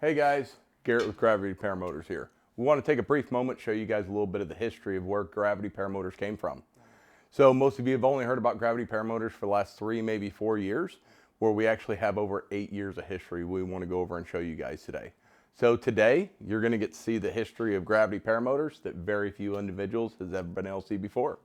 Hey guys, Garrett with Gravity Paramotors here. We want to take a brief moment to show you guys a little bit of the history of where Gravity Paramotors came from. So most of you have only heard about Gravity Paramotors for the last 3, maybe 4 years, where we actually have over 8 years of history we want to go over and show you guys today. So today, you're going to get to see the history of Gravity Paramotors that very few individuals has ever been able to see before.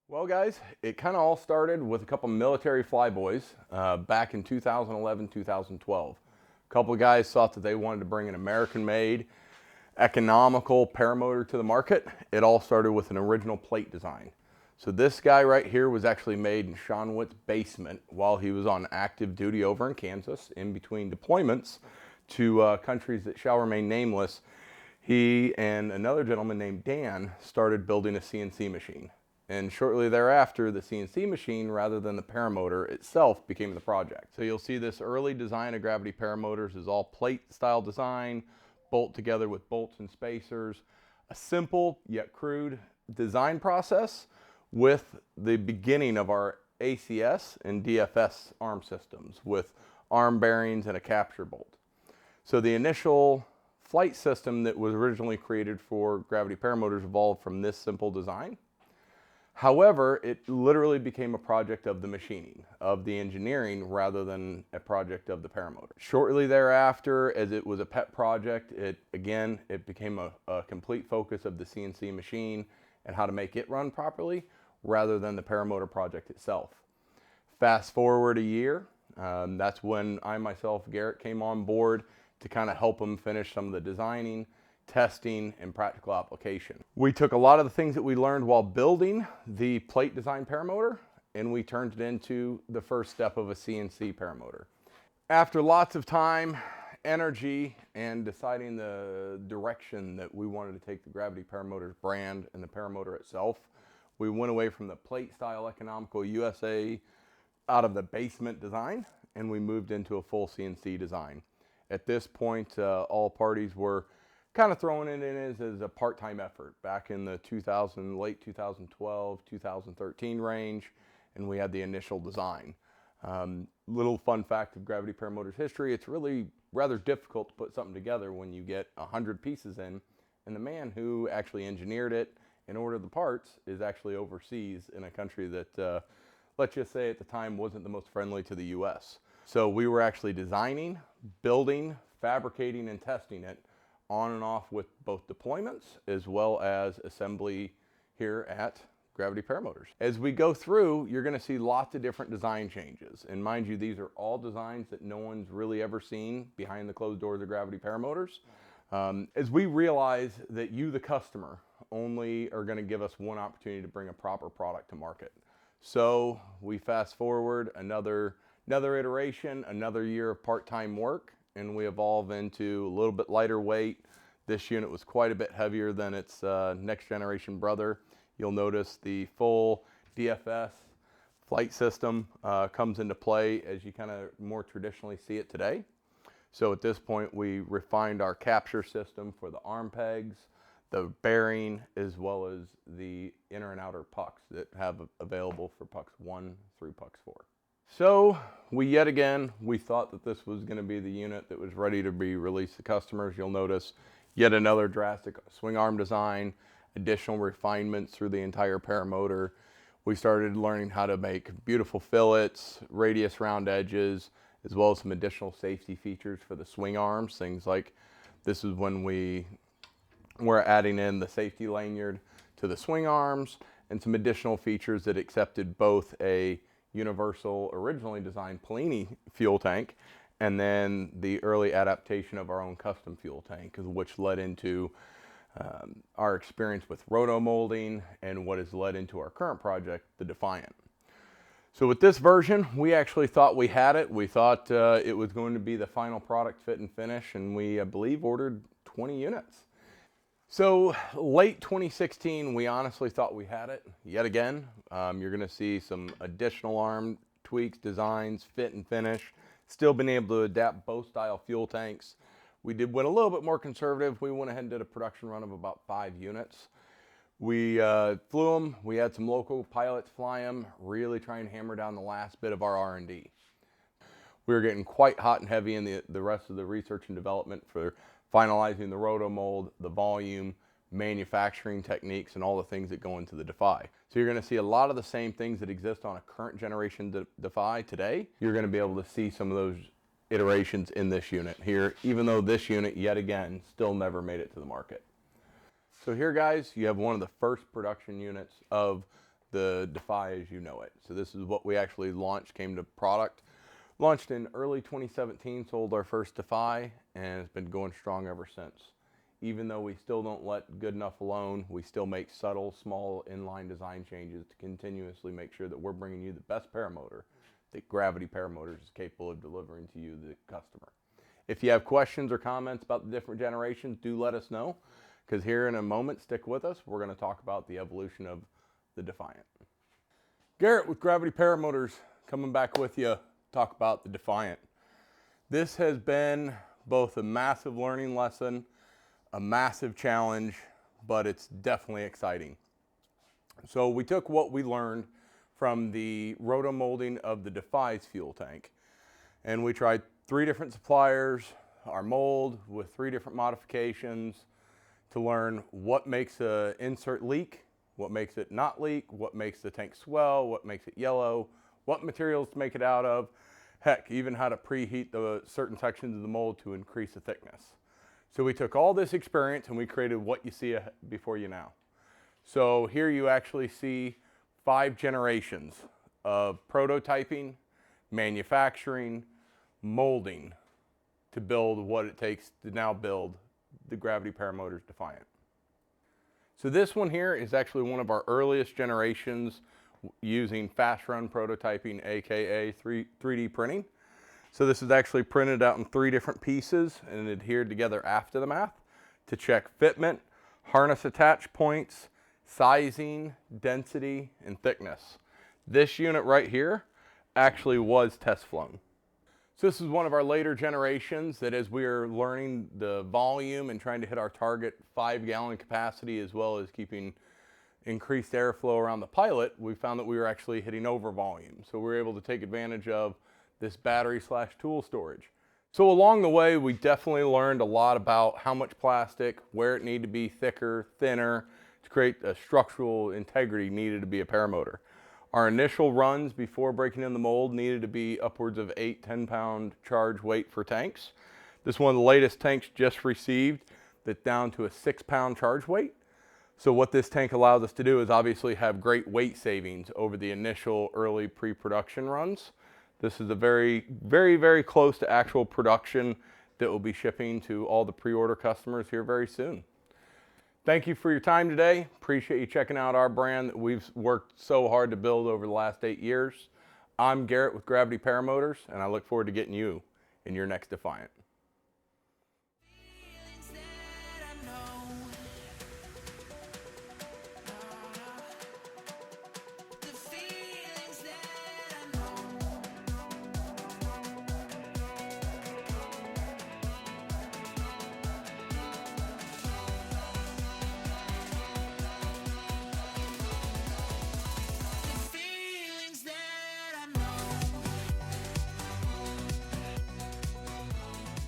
Well guys, it kind of all started with a couple military flyboys back in 2011, 2012. A couple of guys thought that they wanted to bring an American-made, economical paramotor to the market. It all started with an original plate design. So this guy right here was actually made in Sean Witt's basement while he was on active duty over in Kansas in between deployments to countries that shall remain nameless. He and another gentleman named Dan started building a CNC machine. And shortly thereafter, the CNC machine, rather than the paramotor itself, became the project. So you'll see this early design of Gravity Paramotors is all plate style design, bolt together with bolts and spacers. A simple yet crude design process with the beginning of our ACS and DFS arm systems with arm bearings and a capture bolt. So the initial flight system that was originally created for Gravity Paramotors evolved from this simple design. However, it literally became a project of the machining, of the engineering, rather than a project of the paramotor. Shortly thereafter, as it was a pet project, it became a complete focus of the CNC machine and how to make it run properly, rather than the paramotor project itself. Fast forward a year, that's when I myself, Garrett, came on board to kind of help them finish some of the designing, testing, and practical application. We took a lot of the things that we learned while building the plate design paramotor and we turned it into the first step of a CNC paramotor. After lots of time, energy, and deciding the direction that we wanted to take the Gravity Paramotors brand and the paramotor itself, we went away from the plate style economical USA out of the basement design and we moved into a full CNC design. At this point, all parties were kind of throwing it in as a part-time effort back in the late 2012, 2013 range, and we had the initial design. Little fun fact of Gravity Paramotors history, it's really rather difficult to put something together when you get 100 pieces in, and the man who actually engineered it and ordered the parts is actually overseas in a country that, let's just say at the time, wasn't the most friendly to the US. So we were actually designing, building, fabricating, and testing it on and off with both deployments as well as assembly here at Gravity Paramotors. As we go through, you're going to see lots of different design changes. And mind you, these are all designs that no one's really ever seen behind the closed doors of Gravity Paramotors. As we realize that you, the customer, only are going to give us one opportunity to bring a proper product to market. So we fast forward another iteration, another year of part-time work, and we evolve into a little bit lighter weight. This unit was quite a bit heavier than its next generation brother. You'll notice the full DFS flight system comes into play as you kind of more traditionally see it today. So at this point, we refined our capture system for the arm pegs, the bearing, as well as the inner and outer pucks that have available for pucks 1 through pucks 4. So we thought that this was going to be the unit that was ready to be released to customers. You'll notice yet another drastic swing arm design, additional refinements through the entire paramotor. We started learning how to make beautiful fillets, radius round edges, as well as some additional safety features for the swing arms. Things like this is when we were adding in the safety lanyard to the swing arms and some additional features that accepted both a universal, originally designed Polini fuel tank, and then the early adaptation of our own custom fuel tank, which led into our experience with roto molding and what has led into our current project, the Defiant. So with this version, we actually thought we had it. We thought it was going to be the final product fit and finish, and we, I believe, ordered 20 units. So late 2016, we honestly thought we had it. Yet again, you're going to see some additional arm tweaks, designs, fit and finish. Still been able to adapt both style fuel tanks. We went a little bit more conservative. We went ahead and did a production run of about 5 units. We flew them. We had some local pilots fly them, really try and hammer down the last bit of our R&D. We were getting quite hot and heavy in the rest of the research and development for finalizing the roto mold, the volume, manufacturing techniques, and all the things that go into the Defy. So you're going to see a lot of the same things that exist on a current generation Defy today. You're going to be able to see some of those iterations in this unit here, even though this unit, yet again, still never made it to the market. So here, guys, you have one of the first production units of the Defy as you know it. So this is what we actually launched, came to product. Launched in early 2017, sold our first Defy, and it's been going strong ever since. Even though we still don't let good enough alone, we still make subtle, small inline design changes to continuously make sure that we're bringing you the best paramotor that Gravity Paramotors is capable of delivering to you, the customer. If you have questions or comments about the different generations, do let us know, because here in a moment, stick with us, we're going to talk about the evolution of the Defiant. Garrett with Gravity Paramotors coming back with you, talk about the Defiant. This has been both a massive learning lesson, a massive challenge, but it's definitely exciting. So we took what we learned from the roto molding of the Defy's fuel tank, and we tried 3 different suppliers, our mold with 3 different modifications to learn what makes an insert leak, what makes it not leak, what makes the tank swell, what makes it yellow, what materials to make it out of, heck, even how to preheat the certain sections of the mold to increase the thickness. So we took all this experience and we created what you see before you now. So here you actually see 5 generations of prototyping, manufacturing, molding to build what it takes to now build the Gravity Paramotors Defiant. So this one here is actually one of our earliest generations using fast run prototyping, aka 3D printing. So this is actually printed out in 3 different pieces and adhered together after the math to check fitment, harness attach points, sizing, density, and thickness. This unit right here actually was test flown. So this is one of our later generations that as we are learning the volume and trying to hit our target 5-gallon capacity as well as keeping increased airflow around the pilot, we found that we were actually hitting over volume. So we were able to take advantage of this battery/tool storage. So along the way, we definitely learned a lot about how much plastic, where it needed to be thicker, thinner, to create a structural integrity needed to be a paramotor. Our initial runs before breaking in the mold needed to be upwards of 8-10 pound charge weight for tanks. This is one of the latest tanks just received that's down to a 6 pound charge weight. So what this tank allows us to do is obviously have great weight savings over the initial early pre-production runs. This is a very, very, very close to actual production that will be shipping to all the pre-order customers here very soon. Thank you for your time today. Appreciate you checking out our brand that we've worked so hard to build over the last 8 years. I'm Garrett with Gravity Paramotors, and I look forward to getting you in your next Defiant.